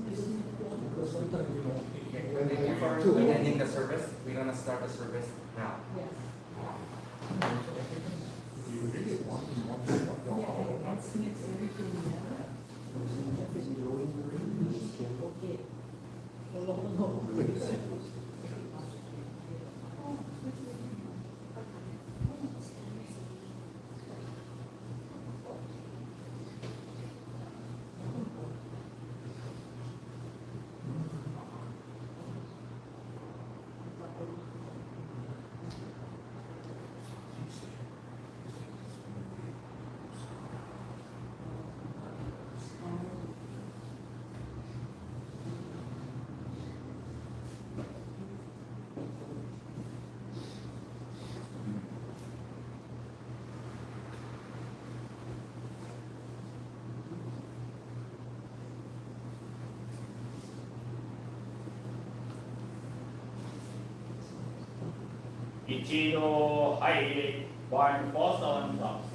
Because sometimes, you know, it can Thank you for attending the service. We're gonna start the service now. Yes. you really want to know what Yeah, let's mix everything together. Okay. Hilo, Hilo, 147 drops.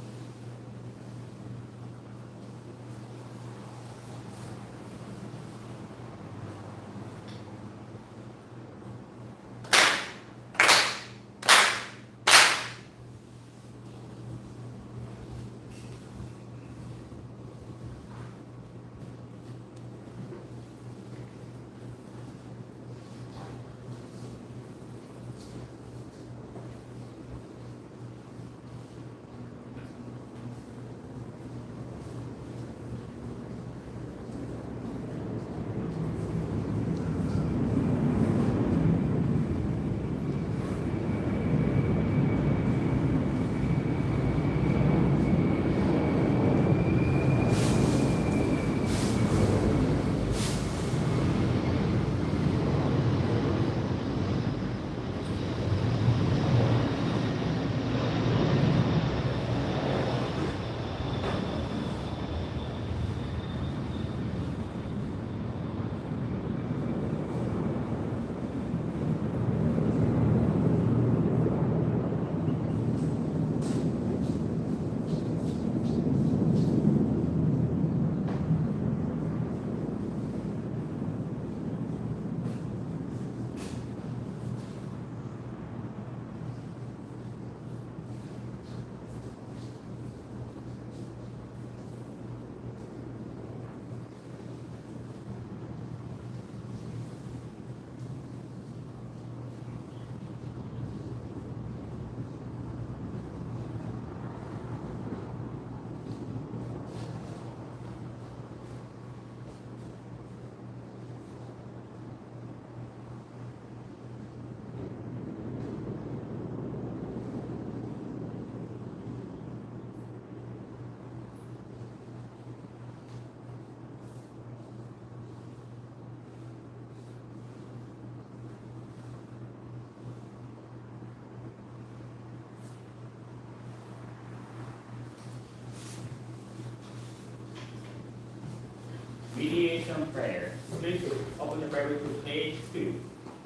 Mediation prayer. Please open the prayer to page 2.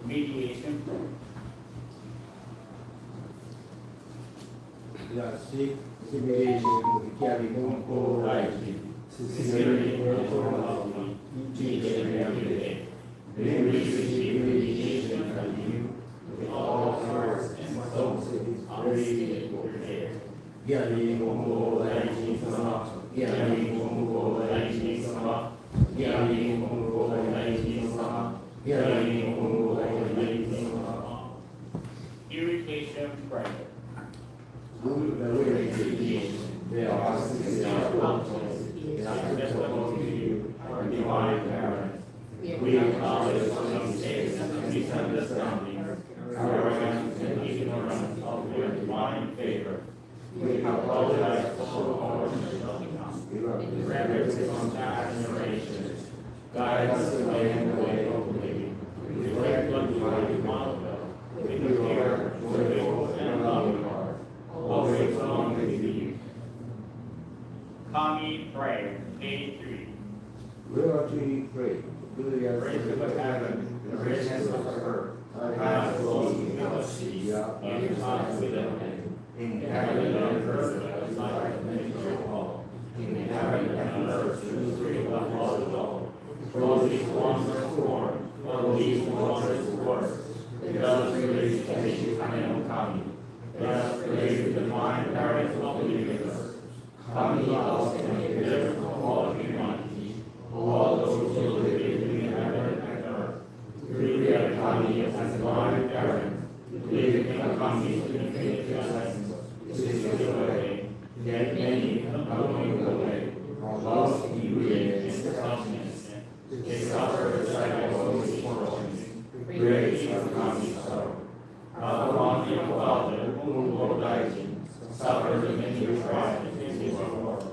Mediation prayer. 私、すべてのキャリ本校大臣、Sincerely grateful of me, each and every day. May we receive mediation from you with all hearts and souls honesty and prayer. ギャリ本校大臣様、ギャリ本校大臣様、ギャリ本校大臣様、ギャリ本校大臣様。Irritation prayer. Good the way they are sincere conscience and acceptable to you, our divine parents. We acknowledge some mistakes and misunderstandings, arrogance and ignorance of your divine favor. We apologize for our shortcomings, reverence and admiration. Guide us in the way of living. Reflect on divine model with a pure, joyful, and loving heart. Always long with you. Kami prayer. Page 3. Wherever we pray, good Prince of heaven, the richness of the earth, has flowed with the seas, in time with the men. In heaven and earth, the light of nature all. In heaven and earth, the spirit of all alone. Close least one reform, the least one works. Thus created the Kane no Kami. Thus created the divine parents of the universe. Kami ultimately delivered for all humanity, all those who live in heaven and earth. Through the Kami as divine parents, leading the Kami to infinite blessings, which is the way, yet many going the way, are lost in greed and selfishness. They suffer the cycle of misfortunes, great of Kami's sorrow. Upon the Father, Konko Daijin, suffered the many trials in his world,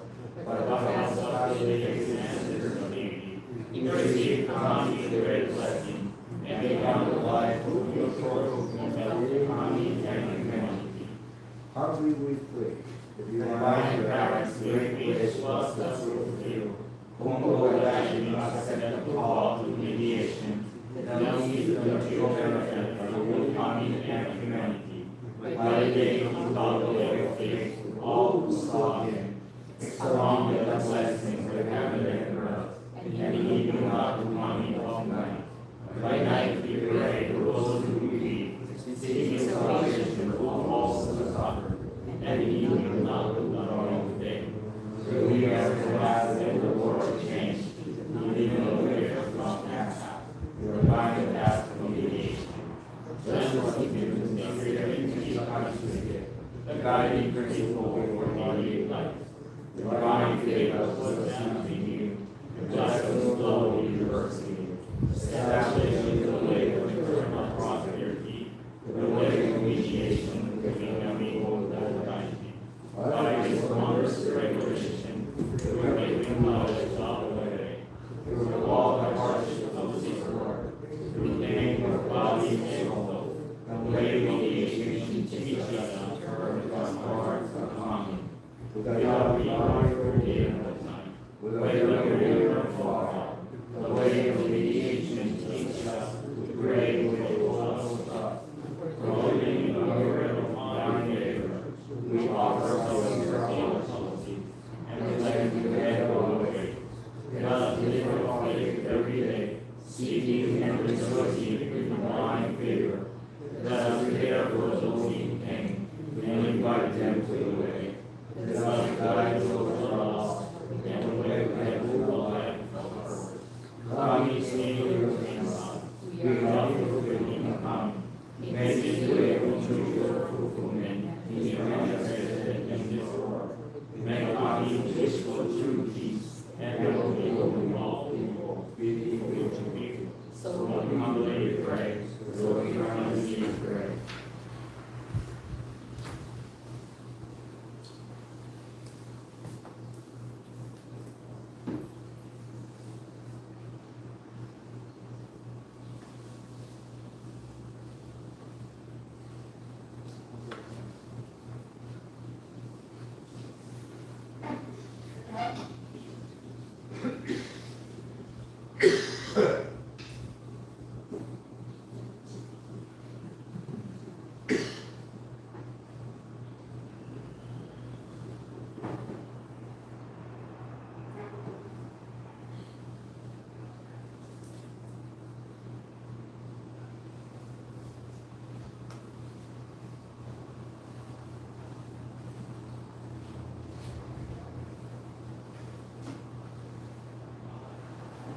but has succeeded his ancestors of duty. He received Kami's great blessing, and became the life of your soul and Kami and humanity. Humbly we pray. The divine parents greatly trust us with you. Konko Daijin accept the call to mediation. Now seek the benefit of the Kami and humanity. By the day he followed the way of faith, all who saw him, extolling the blessings of heaven and earth, and he knew not the Kami of night. By night we pray for those who believe, seeking salvation for all who suffer, and he knew not the wrong day. So we are glad that the world changed, leading away from past. Your divine path of mediation. Bless us in the freedom to keep conscious, the guiding principle for body life. The divine favor was found in you, and bless us slowly reversing you. Establishing the way of eternal prosperity, the way of mediation between Amigo and Daiji. By his wondrous regulation, we are making knowledge of the way. Through all the hardships of this world, through pain of body and soul, the way of mediation teaches us to turn from hearts of Kami. Without the honor of day and time, whether near or far, the way of mediation teaches us the great way of us. Promoting the merit of divine favor, we offer our policy, and we let you head on the way. Thus live our faith every day, seeking and rejoicing in divine favor. Thus prepare for those in pain, and invite them to the way. Thus guide those who are lost, and the way that will life of earth. Kami Savior and God, we love you with him come. Make it way to your fulfillment in your manifested in this world. Make Kami wish for true peace, and will be open all people, be equal to you. So we humbly pray, so we earnestly pray.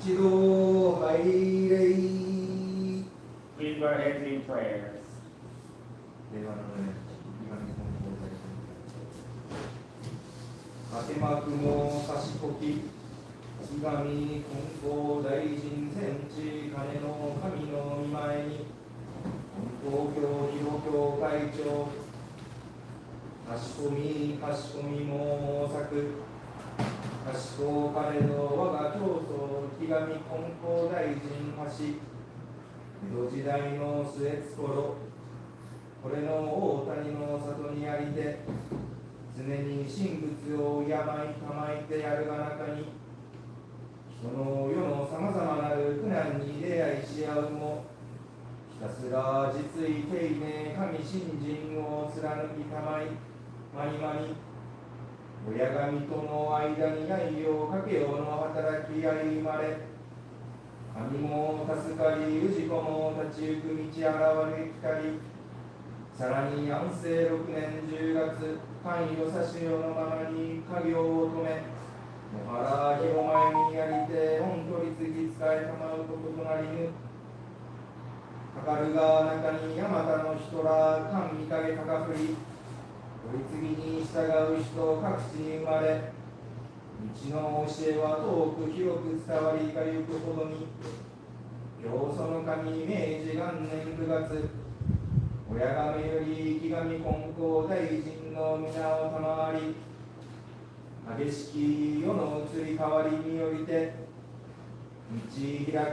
一同拝礼。 Please go ahead in prayers. 令和のね、今に本当にあけまくも賢き、ひがみ金光大臣戦地金の神の御前に、本東京広教会長、賢みも作、賢かれど我が教祖、ひがみ金光大臣橋、江戸時代の末つ頃、これの大谷の里にありて、常に神仏を敬い構えてやるが中に、その世のさまざまなる苦難に出会いし合うも、ひたすら実意丁寧神信心を貫きたまい、まにまに、親神との間に愛をかけようの働き歩まれ、神も助かり、氏子も立ち行く道現れ光。さらに安政6年10月、官位を差し世のままに家業を止め、野原広前にやりて、御取り次ぎ使えたまうこととなりぬ。かかるが中に山田の人ら、官見影高振り、取り次ぎに従う人、各地に生まれ、道の教えは遠く広く伝わりがゆくほどに、教祖の神明治元年9月、親神より生神金光大臣の皆を賜り、激しき世の移り変わりによりて、道開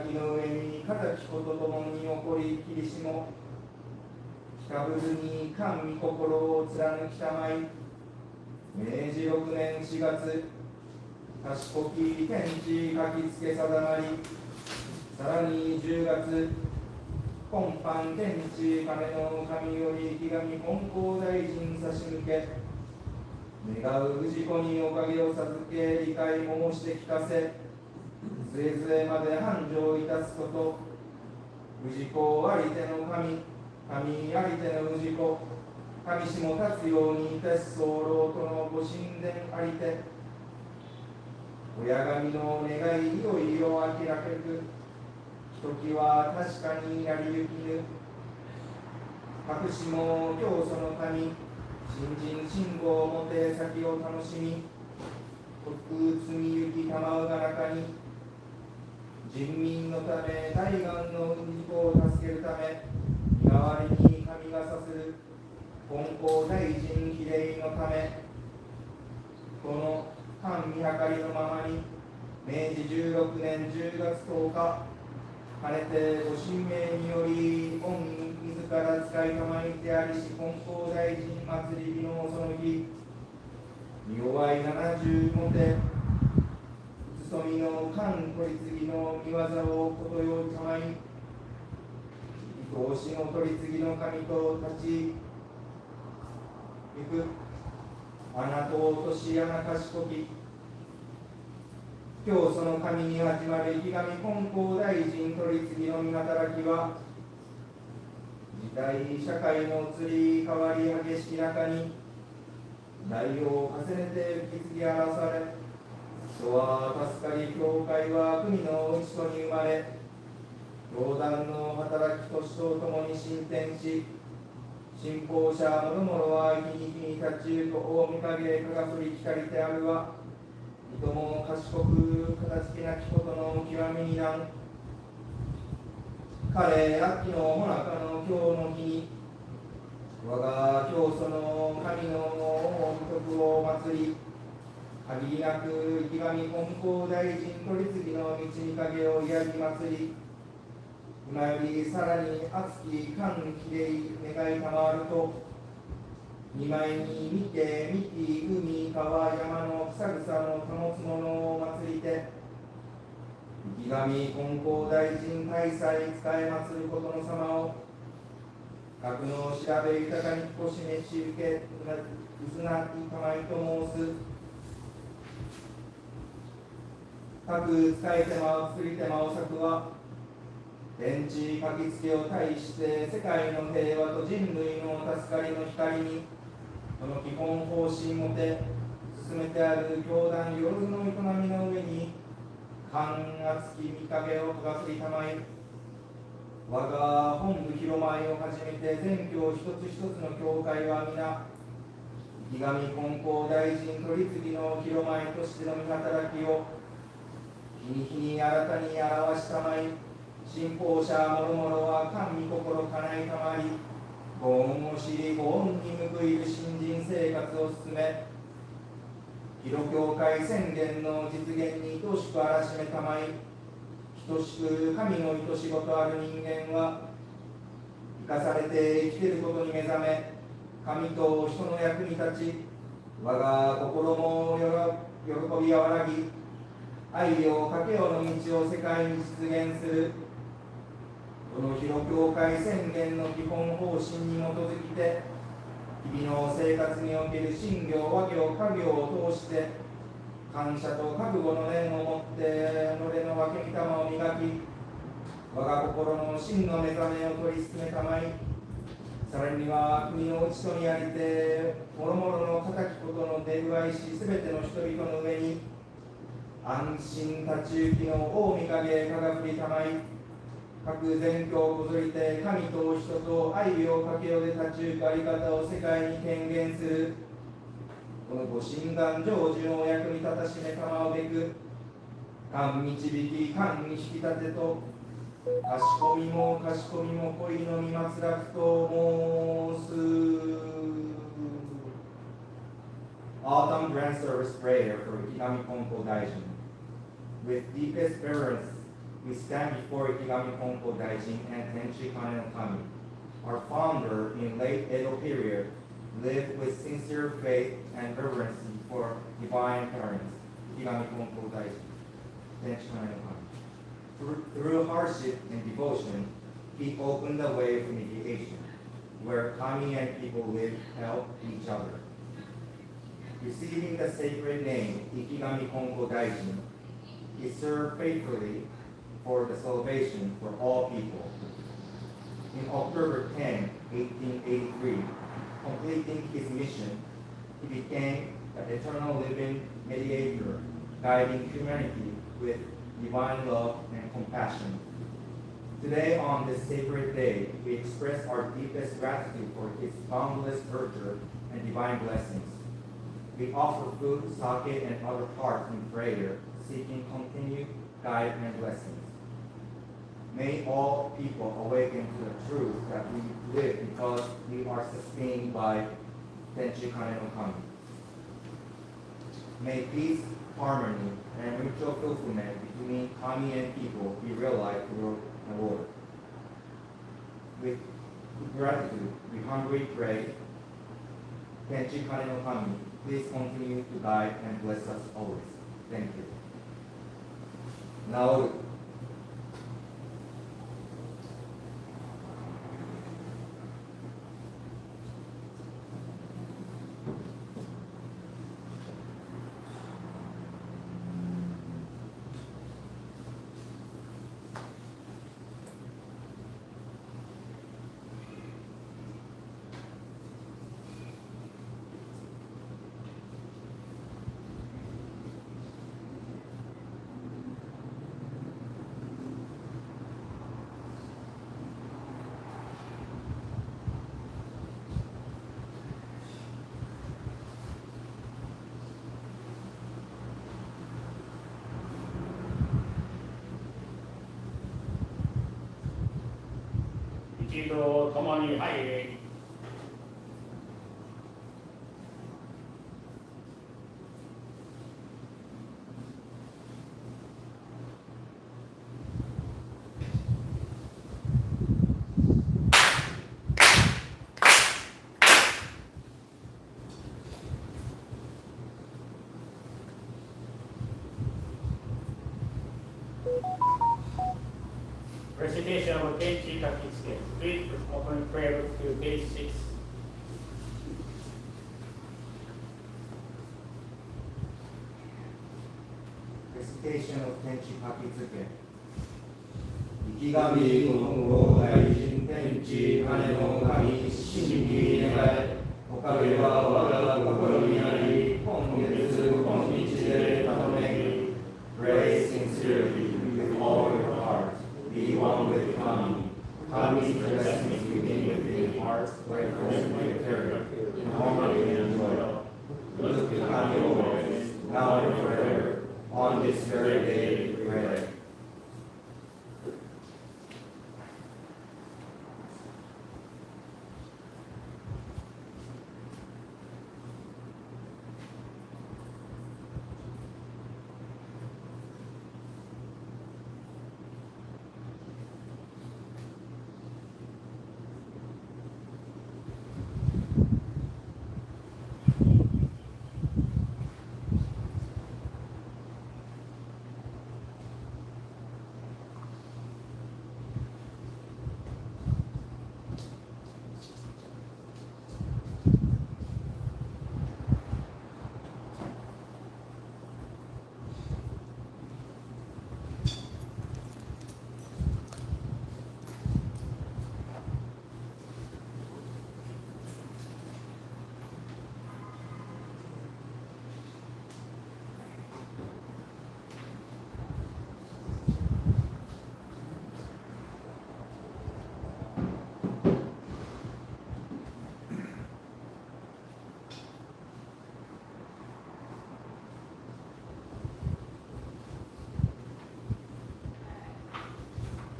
きの上に敵ことともに起こりきりしも、北ぶるに神御心を貫きたまい、明治6年4月、賢き天地書きつけ定まり、さらに10月、今般天地金の神より生神金光大臣差し向け、願う氏子におかげを授け、理解も申して聞かせ、末々まで繁盛いたすこと、氏子ありての神、神ありての氏子、神しも立つようにいたし候とのご神殿ありて、親神の願いいよいよ明らけく、ひときは確かになりゆきぬ。隠しも教祖の神、新人信号をもて先を楽しみ、徳積みゆきたまうが中に、人民のため大願の氏子を助けるため、身代わりに神がさする金光大臣比例のため、この官見計りのままに、明治16年10月10日、かねてご神明により、御自ら使いたまいてありし金光大臣祭り日のその日、弱い70もて、勤みの官取り次ぎの見業をことよたまい、伊藤氏の取り次ぎの神と立ち行く、穴と落とし穴賢き、教祖の神に始まる生神金光大臣取り次ぎの見働きは、時代社会の移り変わり激しき中に、代を重ねて受け継ぎ荒らされ、人は助かり、教会は国の内子に生まれ、教団の働きとしとともに進展し、信奉者もろもろは日に日に立ちゆく大御影かがふり光てあるは、いとも賢く片付けなきことの極みになん。彼秋のもなかの今日の日に、我が教祖の神の御徳を祭り、限りなく生神金光大臣取り次ぎの道に影をやり祭り、今よりさらに熱き歓喜で願いたまわると、二枚に見て見て海川山の草草の保つものを祭りて、生神金光大臣大祭使え祭ることの様を、格の調べ豊かにこしめし受けうずなきたまいと申す。各使い手間を作り手間を作は、天地書きつけを対して世界の平和と人類の助かりの光に、その基本方針もて進めてある教団よろずの営みの上に、寒熱き見影をかがすりたまい、我が本部広前をはじめて全教一つ一つの教会は皆、生神金光大臣取り次ぎの広前としての見働きを、日に日に新たに表したまい、信奉者もろもろは神心かないたまり、ご恩を知り、ご恩に報いる信心生活を進め、広教会宣言の実現に等しくあらしめたまい、等しく神の愛しごとある人間は、生かされて生きていることに目覚め、神と人の役に立ち、我が心も喜び和らぎ、愛をかけようの道を世界に実現する。この広教会宣言の基本方針に基づきて、日々の生活における信行、和行、家業を通して、感謝と覚悟の念をもって、己の分け御霊を磨き、我が心の真の目覚めを取り進めたまい。さらには国の内とにありて、もろもろの敵きことの出具合し、すべての人々の上に、安心立ち行きの大御影かが降りたまい。各全教をこぞりて、神と人と愛をかけようで立ち行くあり方を世界に権限する。このご神願成就のお役に立たしめたまうべく、官導き、官に引き立てと、かしこみも恋のみまつらくと申す。Autumn Grand Service Prayer for Ikigami Konko Daijin. With deepest reverence, we stand before Ikigami Konko Daijin and Tenchi Kane no Kami. Our founder in late Edo period lived with sincere faith and reverence for divine parents, Ikigami Konko Daijin, Tenchi Kane no Kami. Through hardship and devotion, he opened the way for mediation, where kami and people live, help each other. Receiving the sacred name Ikigami Konko Daijin, he served faithfully for the salvation for all people. In October 10, 1883, completing his mission, he became the eternal living mediator, guiding humanity with divine love and compassion. Today, on this sacred day, we express our deepest gratitude for his boundless virtue and divine blessings. We offer food, sake, and other parts in prayer, seeking continued guide and blessings. May all people awaken to the truth that we live because we are sustained by Tenchi Kane no Kami. May peace, harmony, and mutual fulfillment between kami and people be realized through the world. With gratitude, we humbly pray, Tenchi Kane no Kami, please continue to guide and bless us always. Thank you. Now,一度共に入り、Recitation of Tenchi Kakitsuke. Please open prayer to page 6. Recitation of Tenchi Kakitsuke. Ikigami Konko Daijin Tenchi Kane no Kami Shinki Negai. Okage wa waga kokoro ni ari, kongetsu konnichi de tatomegi. Pray sincerely with all your heart. Be one with Kami. Kami's blessings begin within your heart, where first we carry in harmony and joy. Look to Kami always, now and forever. On this very day we pray.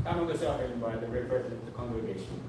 among the self-employed that represent the congregation.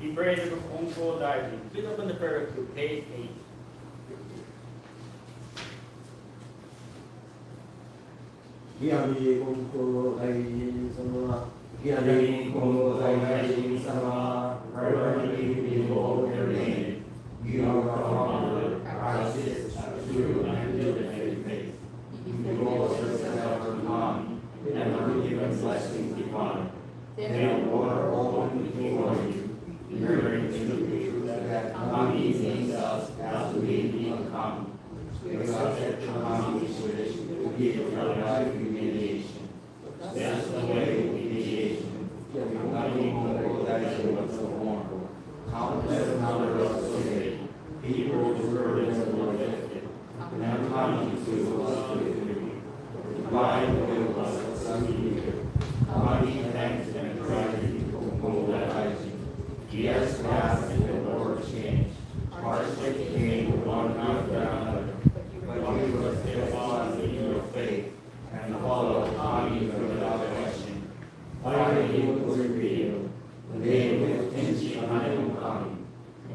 The praise of Konko diving. Please open the prayer to page 8. 기아미 공고 다이진様기아미 공고 다이진様Primarily we invoke your name. You are the Father, our assist, true and diligent faith. You cause yourself to come, and forgiven blessings divine. Then water open before you, yearning to the truth that coming means us as we become. We subject to Kami's wish to give your life humiliation. That's the way of mediation. Kami Konko Daijin was born. Countless numbers of slaves, people's burdens were lifted. Now coming to us with you. Divine will us succeed. Kami thanks and praise Konko Daijin. Years passed and the world changed. Hardship came one after another. But you were steadfast in your faith and followed Kami without question. Finally it was revealed. They with Tenchi Kane Kami.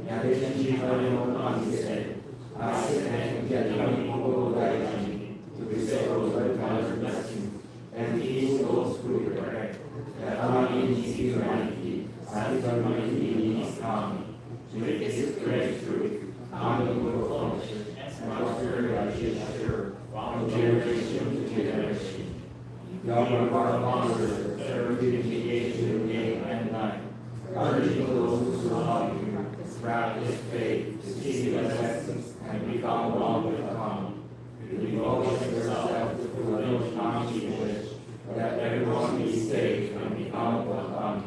And Tenchi Kane Kami said, I stand Kami Konko Daijin to bestow God's blessing and ease those who regret that Kami needs humanity as humanity needs Kami. With this great truth, Kami will flourish and prosperity is sure from generation to generation. God of our fathers, serve you day and night, urging those who love you, practice faith, to see the blessings, and become one with Kami. You devote yourself to fulfill Kami's wish that everyone be safe and become one Kami.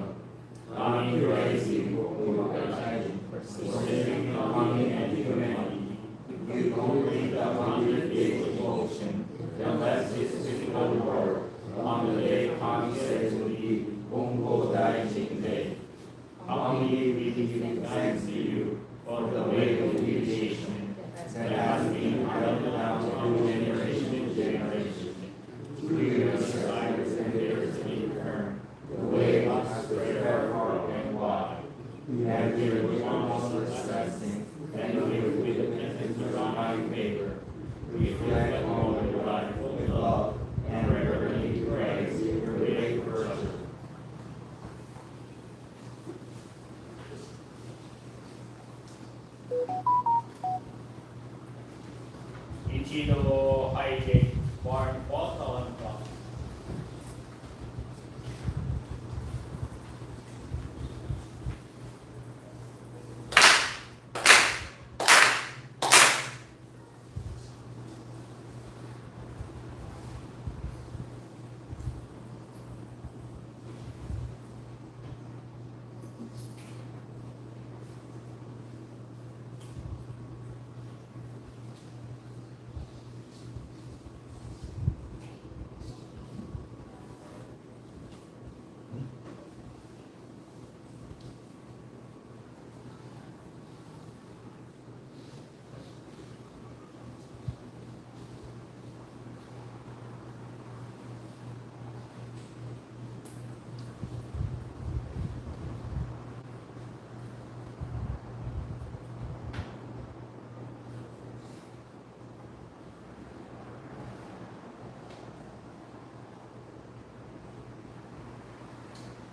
Kami praise you, Konko Daijin. humbly we give thanks to you for the way of education that has been handed down from generation to generation. We are survivors and heirs in turn, the way must prepare far and wide. We have given you almost assessing, and live with and divine favor. Reflect on your life with love and reverently praise your great virtue. 一度入り、one bottle and glass.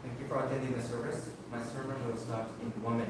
Thank you for attending the service. My sermon will start in 1 minute.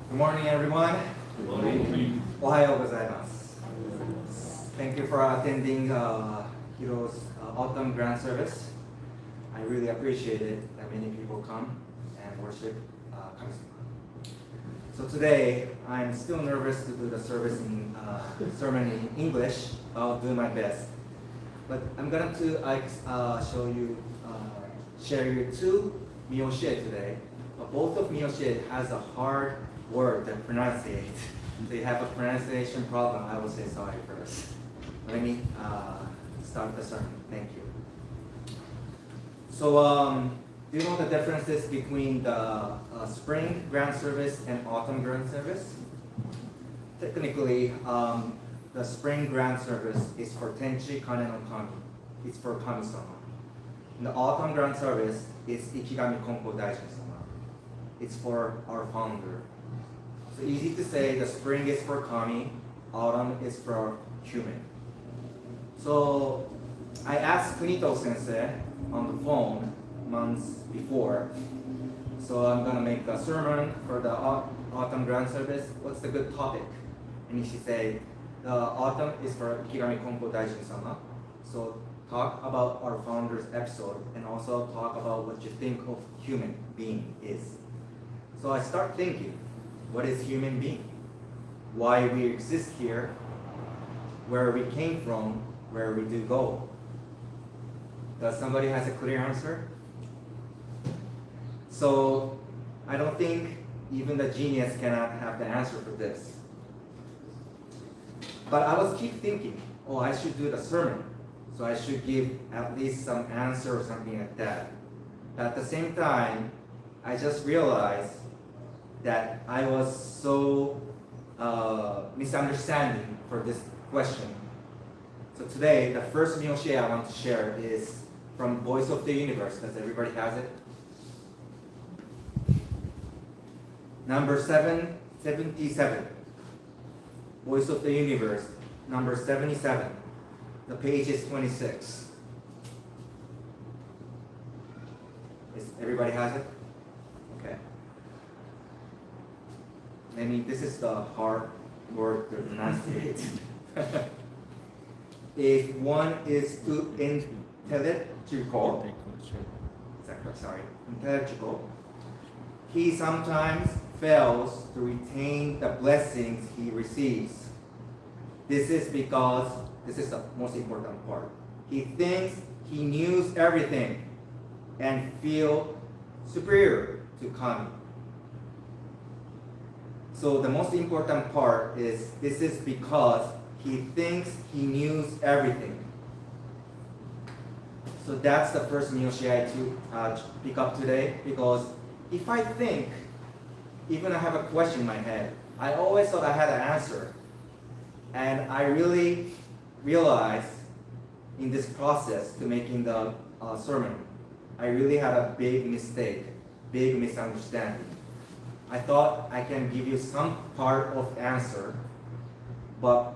Good morning, everyone. Good morning. Ohayo gozaimasu. Thank you for attending Hilo's autumn grand service. I really appreciate it that many people come and worship Kamisama. So today, I'm still nervous to do the service in sermon in English. I'll do my best. But I'm going to share you two miyoshe today. But both of miyoshe has a hard word to pronunciate. They have a pronunciation problem. I will say sorry first. Let me start the sermon. Thank you. So, do you know the differences between the spring grand service and autumn grand service? Technically, the spring grand service is for Tenchi Kane no Kami. It's for Kami-sama. The autumn grand service is Ikigami Konko Daijin-sama. It's for our founder. So easy to say, the spring is for Kami, autumn is for human. So I asked Kunito sensei on the phone months before. So I'm gonna make a sermon for the autumn grand service. What's the good topic? And she said, the autumn is for Ikigami Konko Daijin-sama. So talk about our founder's episode and also talk about what you think of human being is. So I start thinking, what is human being? why we exist here, where we came from, where we do go. Does somebody has a clear answer? So I don't think even the genius cannot have the answer for this. But I was keep thinking, oh, I should do the sermon. So I should give at least some answer or something like that. At the same time, I just realized that I was so misunderstanding for this question. So today, the first myoshi I want to share is from Voice of the Universe. Does everybody has it? Number 777. Voice of the Universe, number 77. The page is 26. Everybody has it? Okay. This is the hard word to pronunciate. If one is too intelligible, he sometimes fails to retain the blessings he receives. This is because, this is the most important part, he thinks he knows everything and feel superior to Kami. So the most important part is, this is because he thinks he knows everything. So that's the first myoshi I to pick up today, because if I think, even I have a question in my head, I always thought I had an answer. And I really realized in this process to making the sermon, I really had a big mistake, big misunderstanding. I thought I can give you some part of answer, but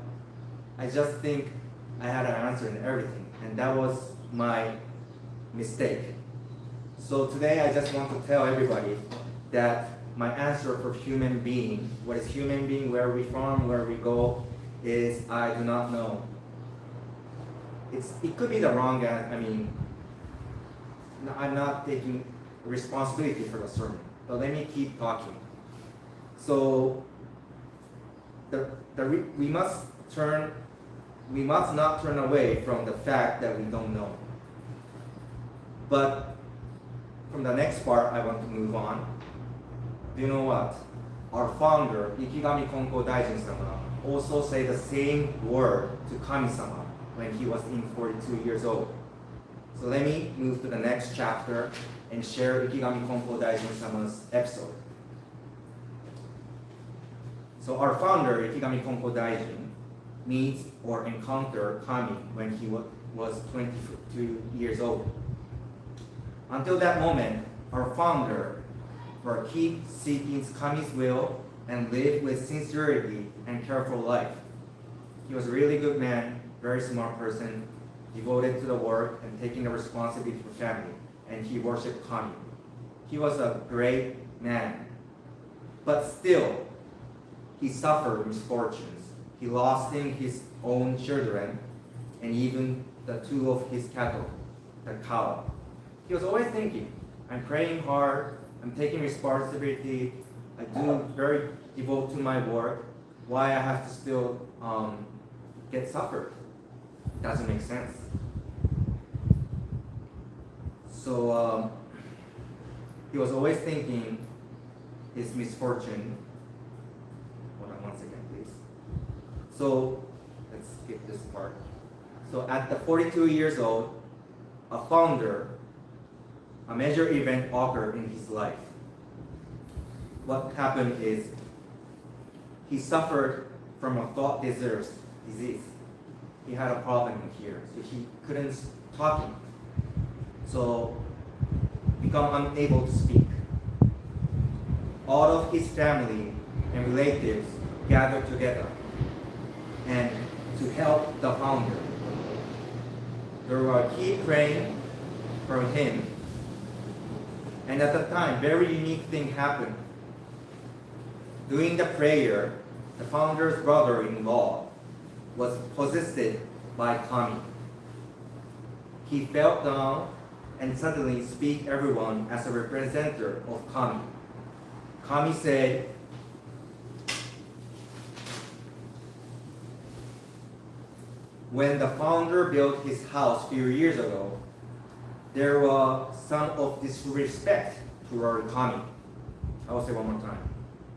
I just think I had an answer in everything, and that was my mistake. So today I just want to tell everybody that my answer for human being, what is human being, where we from, where we go, is I do not know. It could be the wrong answer. I'm not taking responsibility for the sermon, but let me keep talking. So we must not turn away from the fact that we don't know. But from the next part, I want to move on. Do you know what? Our founder, Ikigami Konko Daijin-sama, also said the same word to Kami-sama when he was 42 years old. So let me move to the next chapter and share Ikigami Konko Daijin-sama's episode. So our founder, Ikigami Konko Daijin, meets or encountered Kami when he was 22 years old. Until that moment, our founder will keep seeking Kami's will and live with sincerity and careful life. He was a really good man, very smart person, devoted to the work and taking the responsibility for family, and he worshipped Kami. He was a great man, but still, he suffered misfortunes. He lost his own children and even the two of his cattle, the cow. He was always thinking, I'm praying hard, I'm taking responsibility, I do very devote to my work, why I have to still get suffered? Doesn't make sense. So he was always thinking his misfortune. Hold on one second, please. So let's skip this part. So at the 42 years old, a major event occurred in his life. What happened is he suffered from a thought disease. He had a problem here, so he couldn't talk. So become unable to speak. All of his family and relatives gathered together and to help the founder. They were keep praying for him. And at the time, very unique thing happened. During the prayer, the founder's brother-in-law was possessed by Kami. He fell down and suddenly speak everyone as a representative of Kami. Kami said, when the founder built his house a few years ago, there was some of disrespect toward Kami. I will say one more time.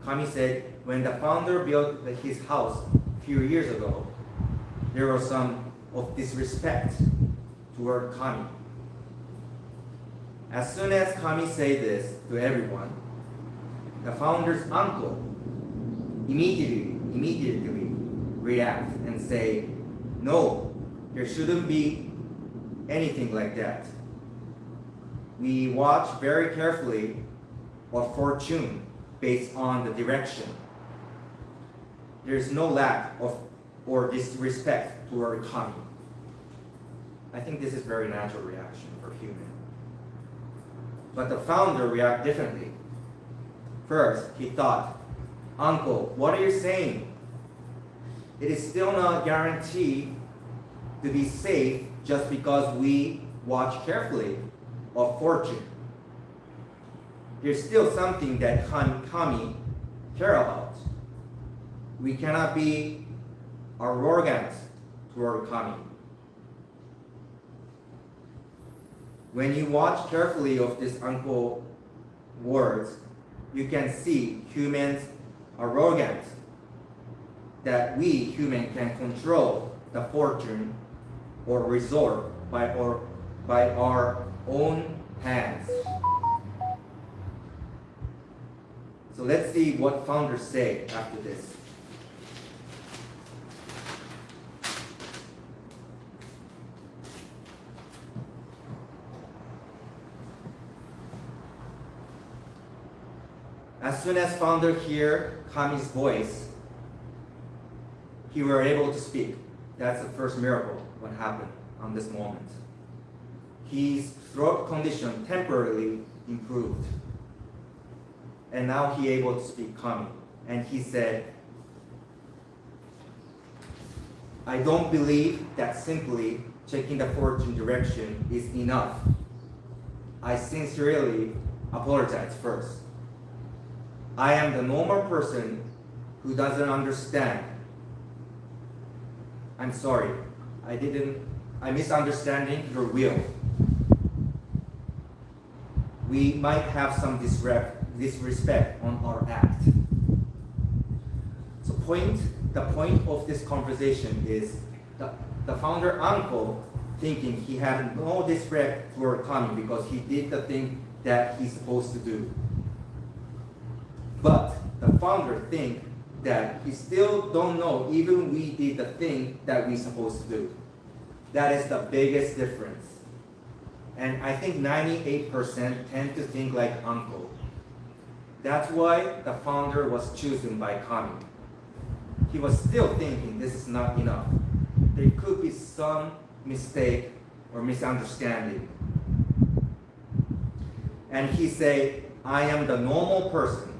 Kami said, when the founder built his house a few years ago, there was some of disrespect toward Kami. As soon as Kami said this to everyone, the founder's uncle immediately react and say, no, there shouldn't be anything like that. We watch very carefully our fortune based on the direction. There's no lack of or disrespect toward Kami. I think this is very natural reaction for human. But the founder reacted differently. First, he thought, uncle, what are you saying? It is still not guaranteed to be safe just because we watch carefully of fortune. There's still something that Kami care about. We cannot be arrogant toward Kami. When you watch carefully of this uncle words, you can see humans arrogant, that we human can control the fortune or resort by our own hands. So let's see what founders say after this. As soon as founder hear Kami's voice, he were able to speak. That's the first miracle, what happened on this moment. His throat condition temporarily improved. And now he able to speak Kami. And he said, I don't believe that simply checking the fortune direction is enough. I sincerely apologize first. I am the normal person who doesn't understand. I'm sorry. I misunderstanding your will. We might have some disrespect on our act. So the point of this conversation is the founder uncle thinking he had no disrespect toward Kami because he did the thing that he's supposed to do. But the founder think that he still don't know even we did the thing that we supposed to do. That is the biggest difference. And I think 98% tend to think like uncle. That's why the founder was chosen by Kami. He was still thinking this is not enough. There could be some mistake or misunderstanding. And he said, I am the normal person.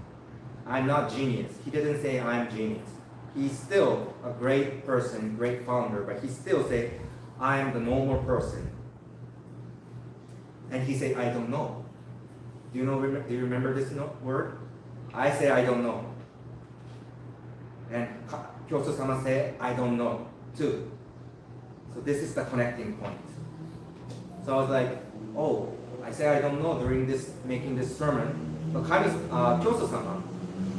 I'm not genius. He didn't say I'm genius. He's still a great person, great founder, but he still said, I am the normal person. And he said, I don't know. Do you remember this word? I say I don't know. And Kyoso-sama said, I don't know, too. So this is the connecting point. So I was like, oh, I say I don't know during making this sermon. But Kyoso-sama,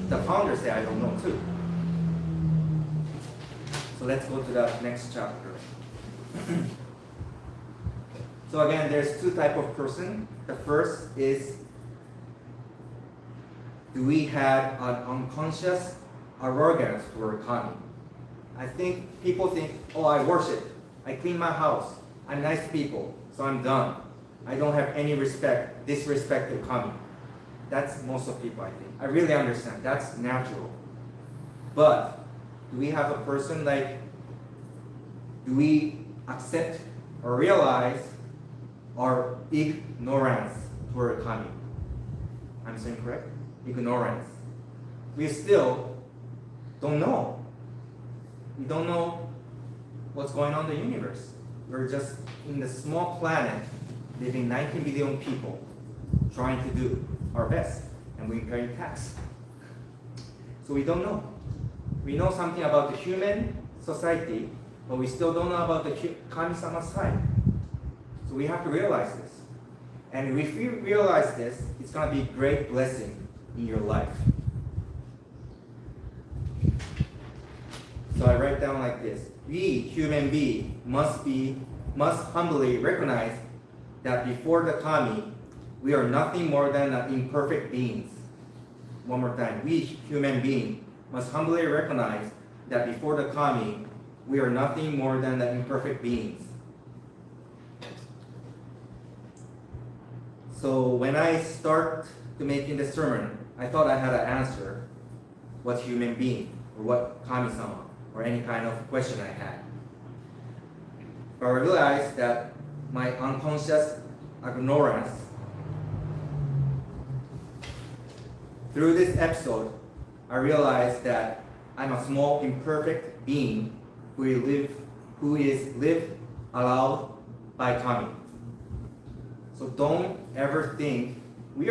the founder said I don't know, too. So let's go to the next chapter. So again, there's two types of person. The first is, do we have an unconscious arrogance toward Kami? I think people think, oh, I worship. I clean my house. I'm nice to people, so I'm done. I don't have any disrespect to Kami. That's most of people, I think. I really understand. That's natural. But do we have a person like, do we accept or realize our ignorance toward Kami? I'm saying correct? Ignorance. We still don't know. We don't know what's going on in the universe. We're just in the small planet, living 19 billion people, trying to do our best, and we're paying tax. So we don't know. We know something about the human society, but we still don't know about the Kami-sama side. So we have to realize this. And if we realize this, it's going to be a great blessing in your life. So I write down like this. We, human beings, must humbly recognize that before the Kami, we are nothing more than imperfect beings. One more time. We, human beings, must humbly recognize that before the Kami, we are nothing more than imperfect beings. So when I start to making this sermon, I thought I had an answer. What human being, or what Kami-sama, or any kind of question I had. But I realized that my unconscious ignorance, through this episode, I realized that I'm a small, imperfect being who is lived allowed by Kami. So don't ever think we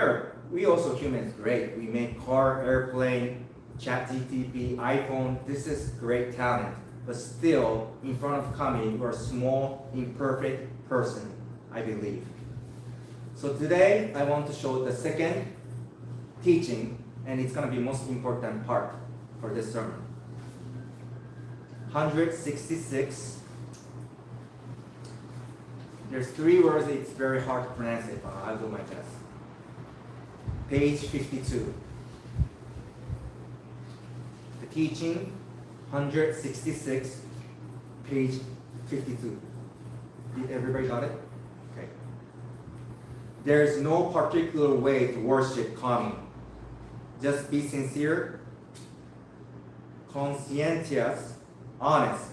also humans great. We make car, airplane, chat GTP, iPhone. This is great talent. But still, in front of Kami, you are a small, imperfect person, I believe. So today, I want to show the second teaching, and it's going to be the most important part for this sermon. 166. There's 3 words, it's very hard to pronounce it, but I'll do my best. Page 52. The teaching, 166, page 52. Did everybody got it? Okay. There is no particular way to worship Kami. Just be sincere, conscientious, honest,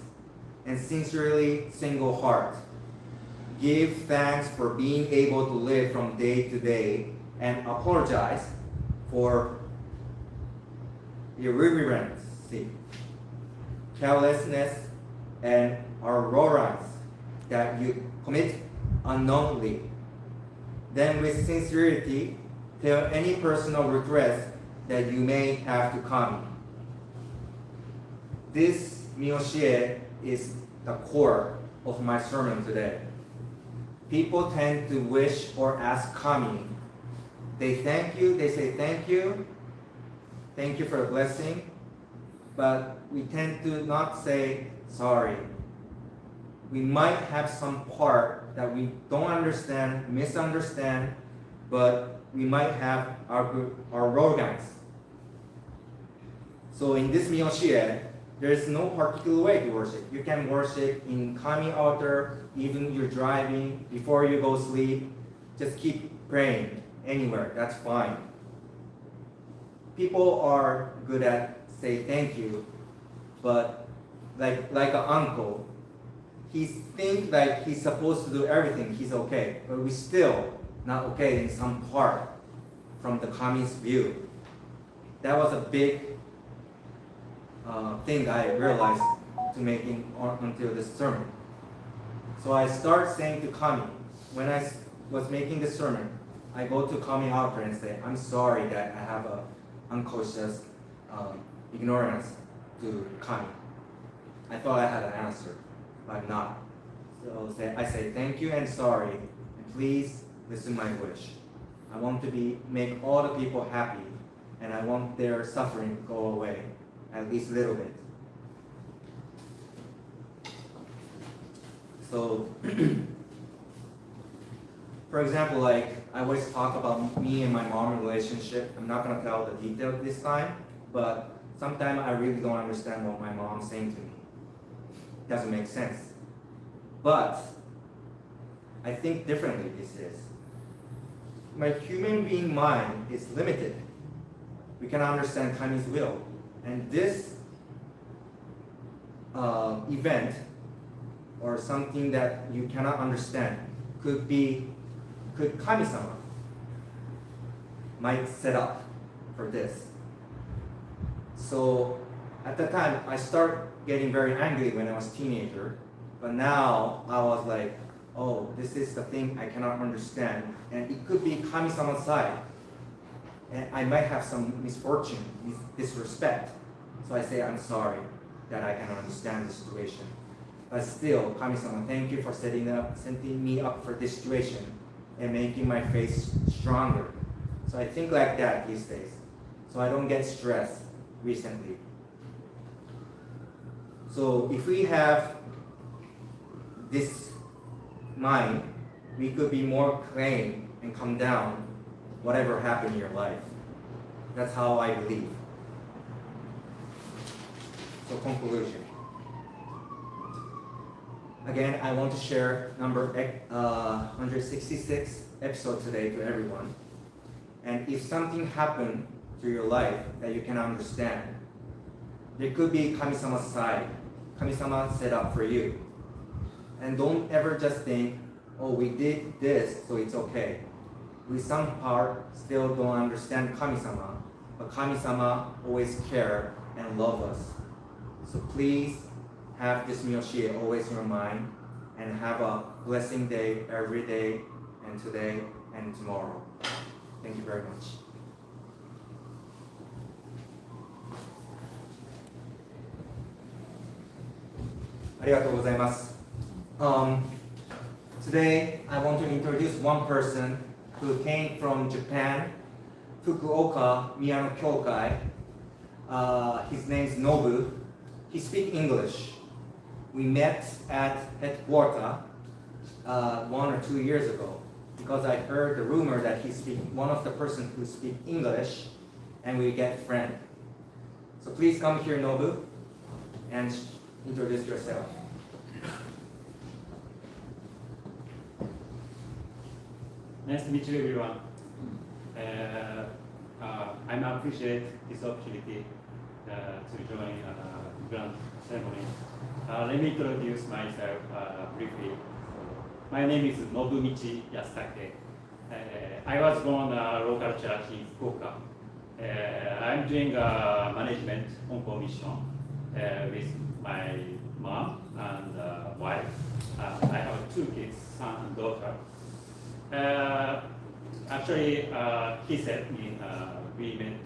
and sincerely single heart. Give thanks for being able to live from day to day and apologize for irreverence, carelessness, and arrogance that you commit unknowingly. Then with sincerity, tell any personal regrets that you may have to Kami. This mioshie is the core of my sermon today. People tend to wish or ask Kami. They thank you, they say thank you for the blessing, but we tend to not say sorry. We might have some part that we don't understand, misunderstand, but we might have our arrogance. So in this mioshie, there is no particular way to worship. You can worship in Kami altar, even you're driving, before you go sleep. Just keep praying anywhere, that's fine. People are good at say thank you, but like an uncle, he thinks like he's supposed to do everything, he's okay, but we still not okay in some part from the Kami's view. That was a big thing I realized to making until this sermon. So I start saying to Kami, when I was making this sermon, I go to Kami altar and say, I'm sorry that I have a unconscious ignorance to Kami. I thought I had an answer, but not. So I say thank you and sorry, and please listen my wish. I want to make all the people happy, and I want their suffering to go away, at least a little bit. So, for example, like I always talk about me and my mom relationship. I'm not gonna tell the detail this time, but sometimes I really don't understand what my mom's saying to me. It doesn't make sense. But I think differently these days. My human being mind is limited. We cannot understand Kami's will. And this event or something that you cannot understand could Kami-sama might set up for this. So at the time, I start getting very angry when I was a teenager, but now I was like, oh, this is the thing I cannot understand, and it could be Kami-sama's side, and I might have some misfortune, disrespect. So I say, I'm sorry that I cannot understand the situation. But still, Kami-sama, thank you for setting me up for this situation and making my faith stronger. So I think like that these days. So I don't get stressed recently. So if we have this mind, we could be more calm and calm down whatever happened in your life. That's how I believe. So conclusion. Again, I want to share number 166 episode today to everyone. And if something happened to your life that you can understand, there could be Kami-sama's side. Kami-sama set up for you. And don't ever just think, oh, we did this, so it's okay. We somehow still don't understand Kami-sama, but Kami-sama always care and love us. So please have this Miyoshi always in your mind and have a blessing day every day and today and tomorrow. Thank you very much. Today I want to introduce one person who came from Japan, Fukuoka, Miyano Kyokai. His name is Nobu. He speaks English. We met at headquarters 1 or 2 years ago because I heard the rumor that he's one of the person who speak English, and we get friend. So please come here, Nobu, and introduce yourself. Nice to meet you, everyone. I appreciate this opportunity to join grant ceremony. Let me introduce myself briefly. My name is Nobumichi Yasutake. I was born a local church in Fukuoka. I'm doing management Konko mission with my mom and wife. I have 2 kids, son and daughter. Actually, he said me, we met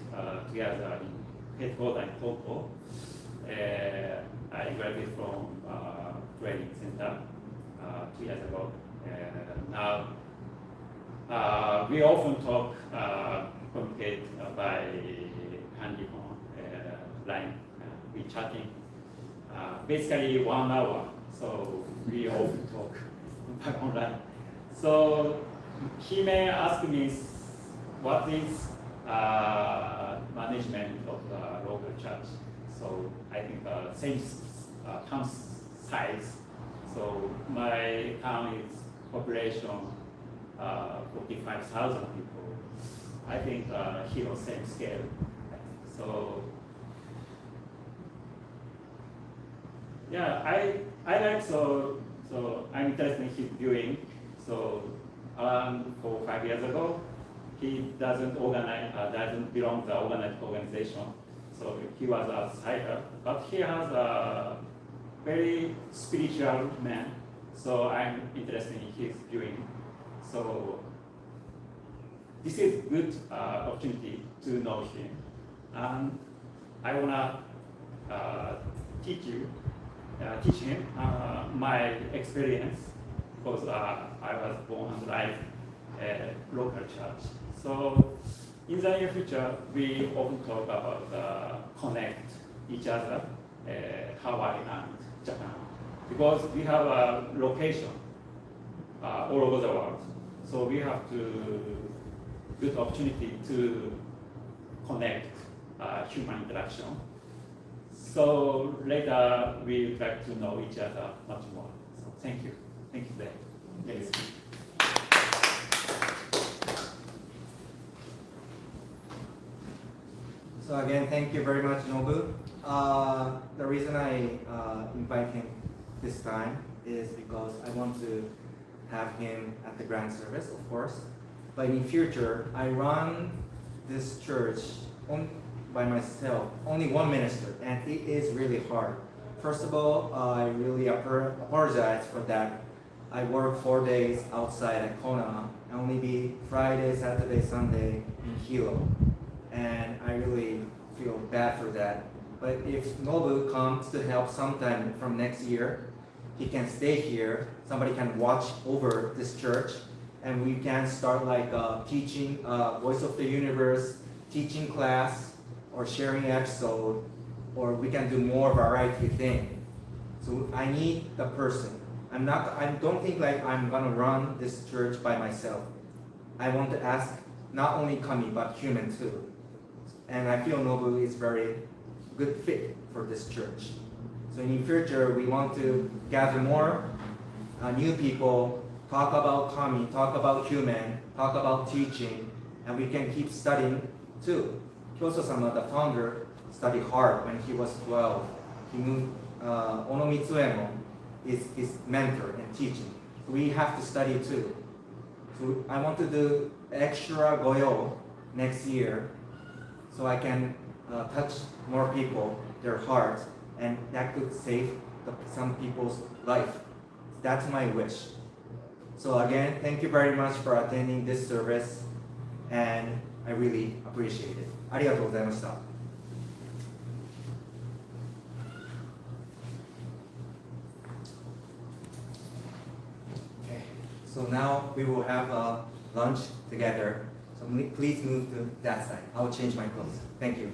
together in headquarters in Konko. I graduated from training center 2 years ago. Now we often talk, communicate by handy phone, line. We chatting basically 1 hour. So we often talk online. So he may ask me what is management of the local church. So I think same town size. So my town is population 45,000 people. I think Hilo same scale. So yeah, I like so I'm interested in his viewing. So around 4 or 5 years ago, he doesn't belong to the organized organization. So he was a outsider, but he has a very spiritual man. So I'm interested in his viewing. So this is good opportunity to know him, and I wanna teach him my experience because I was born and raised a local church. So in the near future, we often talk about connect each other, Hawaii and Japan, because we have a location all over the world. So we have to good opportunity to connect human interaction. So later we would like to know each other much more. So thank you. Thank you, Dave. Yes. So again, thank you very much, Nobu. The reason I invite him this time is because I want to have him at the grand service, of course. But in future, I run this church by myself, only one minister, and it is really hard. First of all, I really apologize for that. I work 4 days outside at Kona, and only be Friday, Saturday, Sunday in Hilo. And I really feel bad for that. But if Nobu comes to help sometime from next year, he can stay here. Somebody can watch over this church, and we can start like teaching Voice of the Universe, teaching class, or sharing episode, or we can do more variety thing. So I need the person. I don't think like I'm gonna run this church by myself. I want to ask not only Kami but human too. And I feel Nobu is very good fit for this church. So in the future, we want to gather more new people, talk about Kami, talk about human, talk about teaching, and we can keep studying too. Kyoso-sama, the founder, studied hard when he was 12. He moved, Ono Mitsueno is his mentor in teaching. We have to study too. So I want to do extra goyo next year so I can touch more people, their hearts, and that could save some people's life. That's my wish. So again, thank you very much for attending this service, and I really appreciate it. ありがとうございました。Okay, so now we will have a lunch together. So please move to that side. I will change my clothes. Thank you.